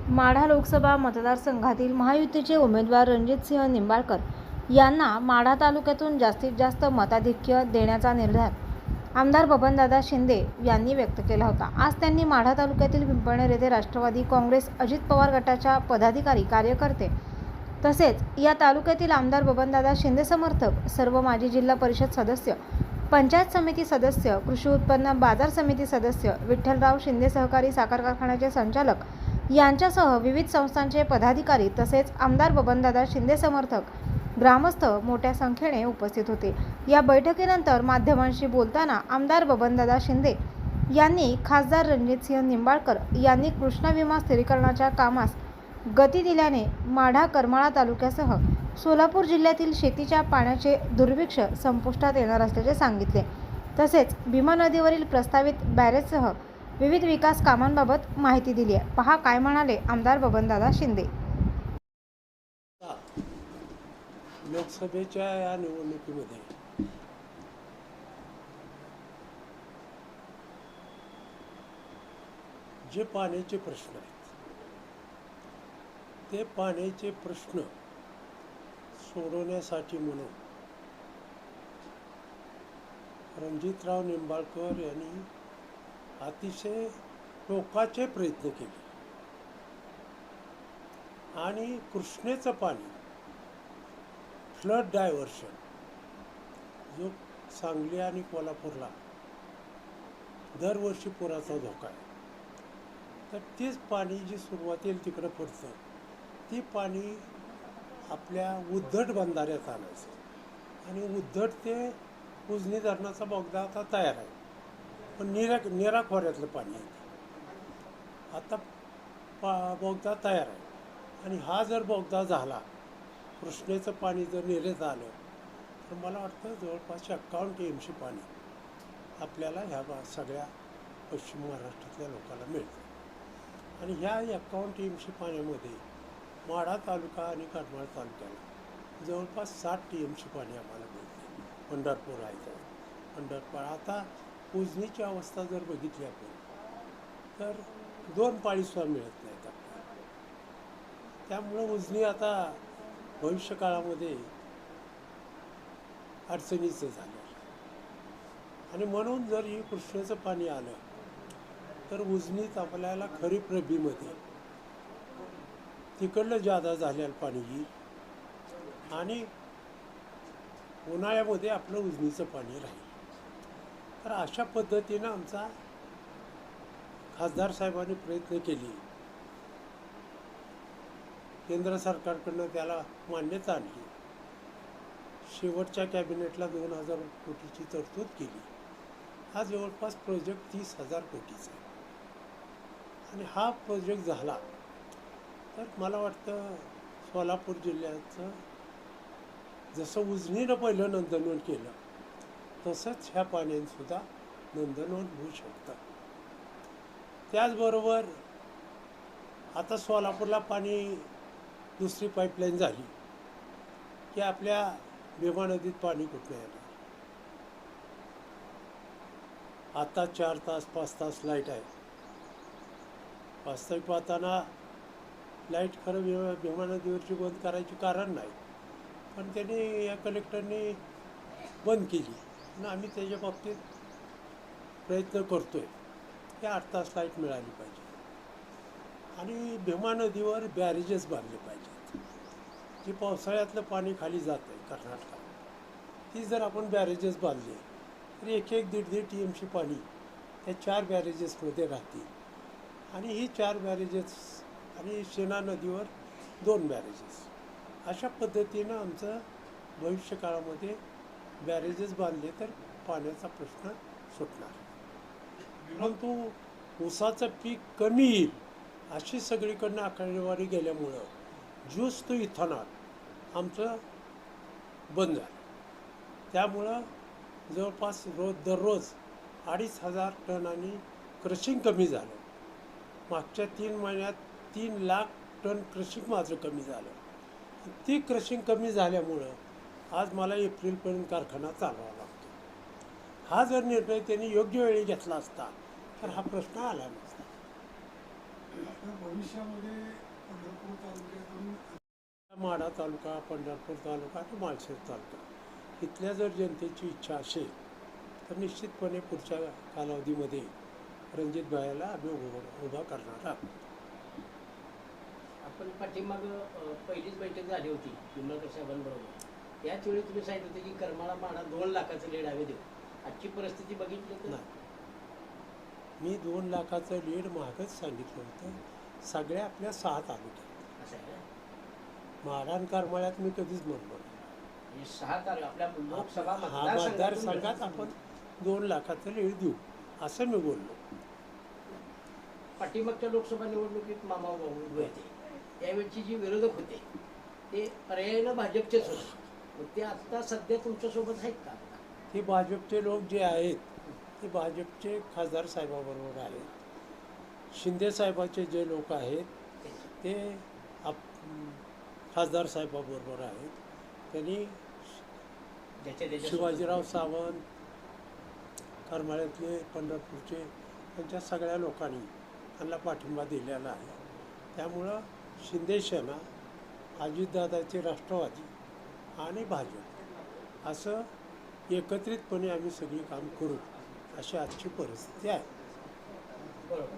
माढा लोकसभा मतदारसंघातील महायुतीचे उमेदवार रणजितसिंह निंबाळकर यांना माढा तालुक्यातून जास्तीत जास्त मताधिक्य देण्याचा निर्धार आमदार बबनदादा शिंदे यांनी व्यक्त केला होता। आज त्यांनी माढा तालुक्यातील पिंपळनेर येथे राष्ट्रवादी काँग्रेस अजित पवार गटाच्या पदाधिकारी कार्यकर्ते तसेच या तालुक्यातील आमदार बबनदादा शिंदे समर्थक, सर्व माजी जिल्हा परिषद सदस्य, पंचायत समिती सदस्य, कृषी उत्पन्न बाजार समिती सदस्य, विठ्ठलराव शिंदे सहकारी साखर कारखान्याचे संचालक यांच्यासह विविध संस्थांचे पदाधिकारी तसेच आमदार बबनदादा शिंदे समर्थक, ग्रामस्थ मोठ्या संख्येने उपस्थित होते। या बैठकीनंतर माध्यमांशी बोलताना आमदार बबनदादा शिंदे यांनी खासदार रणजितसिंह निंबाळकर यांनी कृष्णा विमा स्थिरीकरणाच्या कामास गती दिल्याने माढा करमाळा तालुक्यासह सोलापूर जिल्ह्यातील शेतीच्या पाण्याचे दुर्भिक्ष संपुष्टात येणार असल्याचे सांगितले। तसेच भीमा नदीवरील प्रस्तावित बॅरेजसह विविध विकास कामांबाबत माहिती दिली आहे। पहा काय म्हणाले आमदार बबनदादा शिंदे। लोकसभेच्या या निवडणुकीमध्ये जे पाण्याचे प्रश्न आहेत ते पाण्याचे प्रश्न सोडवण्यासाठी म्हणून रणजितराव निंबाळकर यांनी अतिशय टोकाचे प्रयत्न केले आणि कृष्णेचं पाणी फ्लड डायव्हर्शन जो सांगली आणि कोल्हापूरला दरवर्षी पुराचा धोका आहे, तर तेच पाणी जी सुरुवातीला तिकडं पडतं ती पाणी आपल्या उद्धट बंधाऱ्यात आणायचं आणि उद्धट ते उजनी धरणाचा बोगदा आता तयार आहे, पण नेरा खोऱ्यातलं पाणी आहे। आता बोगदा तयार आहे आणि हा जर बोगदा झाला, कृष्णेचं पाणी जर नेरेत आलं तर मला वाटतं जवळपास 51 TMC पाणी आपल्याला ह्या सगळ्या पश्चिम महाराष्ट्रातल्या लोकांना मिळतं आणि ह्या 51 TMC पाण्यामध्ये माढा तालुका आणि करमाळा तालुक्याला जवळपास 60 TMC पाणी आम्हाला मिळते। पंढरपूर आहे, पंढरपूर आता उजनीची अवस्था जर बघितली आपण तर 2 पाळीसुद्धा मिळत नाहीत आपल्याला। त्यामुळं उजनी आता भविष्यकाळामध्ये अडचणीचं झालं आणि म्हणून जर ही कृष्णेचं पाणी आलं तर उजनीत आपल्याला खरीप रब्बीमध्ये तिकडलं जादा झालेलं पाणी येईल आणि उन्हाळ्यामध्ये आपलं उजनीचं पाणी राहील। तर अशा पद्धतीनं आमचा खासदार साहेबांनी प्रयत्न केली, केंद्र सरकारकडनं त्याला मान्यता आणली, शेवटच्या कॅबिनेटला 2000 कोटीची तरतूद केली। हा जवळपास प्रोजेक्ट 30,000 कोटीचा आहे आणि हा प्रोजेक्ट झाला तर मला वाटतं सोलापूर जिल्ह्याचं जसं उजनीनं पहिलं नंदनवन केलं तसंच ह्या पाण्याने नंदनवन होऊ शकतं। त्याचबरोबर आता सोलापूरला पाणी दुसरी पाईपलाईन झाली की आपल्या भीमा नदीत पाणी कुठलं येणार। आता 4 तास 5 तास लाईट आहे, वास्तविक पाहताना लाईट खरं भीमा नदीवरची बंद करायची कारण नाही, पण त्यांनी या कलेक्टरनी बंद केली आणि आम्ही त्याच्या बाबतीत प्रयत्न करतो आहे की 8 तास लाईट मिळाली पाहिजे आणि भीमा नदीवर बॅरेजेस बांधले पाहिजेत। जे पावसाळ्यातलं पाणी खाली जातं आहे कर्नाटकात, ती जर आपण बॅरेजेस बांधले तर 1-1.5 TMC पाणी त्या 4 बॅरेजेसमध्ये राहतील आणि ही 4 बॅरेजेस आणि शेना नदीवर 2 बॅरेजेस अशा पद्धतीनं आमचं भविष्यकाळामध्ये बॅरेजेस बांधले तर पाण्याचा प्रश्न सुटणार। परंतु ऊसाचं पीक कमी येईल अशी सगळीकडनं आकडेवारी गेल्यामुळं ज्यूस तो इथेनॉल आमचं बंद झालं। त्यामुळं जवळपास दररोज 2,500 टनांनी क्रशिंग कमी झालं। मागच्या 3 महिन्यात 3 लाख टन क्रशिंग माझं कमी झालं। ती क्रशिंग कमी झाल्यामुळं आज मला एप्रिलपर्यंत कारखाना चालवावा लागतो। हा जर निर्णय त्यांनी योग्य वेळी घेतला असता तर हा प्रश्न आला नसता। भविष्यामध्ये माढा तालुका, पंढरपूर तालुका आणि माळशेर तालुका इथल्या जर जनतेची इच्छा असेल तर निश्चितपणे पुढच्या कालावधीमध्ये रणजित भाईला आम्ही उभा करणार आहोत. आपण पाठीमाग पहिलीच बैठक झाली होती निंबाळकर साहेबांबरोबर. त्याच वेळी तुम्ही सांगितलं होतं की करमाळा माढा 2 लाखाचं लीड हवे देऊ. आजची परिस्थिती बघितली तर नाही, मी 2 लाखाचं लीड मागच सांगितलं होतं. सगळ्या आपल्या 6 तालुक्यात, असं आहे ना. माढा आणि करमाळ्यात मी कधीच म्हणलो नाही. म्हणजे 6 तालुका आपल्या लोकसभा हा मतदारसंघात आपण 2 लाखाचं लीड देऊ असं मी बोललो. पाठीमागच्या लोकसभा निवडणुकीत मामा भाऊ उभे होते. त्यावेळची जी विरोधक होते ते पर्यायानं भाजपचेच होते. मग ते आता सध्या तुमच्यासोबत आहेत का? हे भाजपचे लोक जे आहेत ते भाजपचे खासदार साहेबाबरोबर आहेत. शिंदे साहेबाचे जे लोक आहेत ते खासदार साहेबाबरोबर आहेत. त्यांनी ज्याच्या शिवाजीराव सावंत, करमाळ्यातले, पंढरपूरचे त्यांच्या सगळ्या लोकांनी त्यांना पाठिंबा दिलेला आहे. त्यामुळं शिंदे सेना, अजितदादाचे राष्ट्रवादी आणि भाजप असं एकत्रितपणे आम्ही सगळी काम करू अशी आजची परिस्थिती आहे. बरोबर.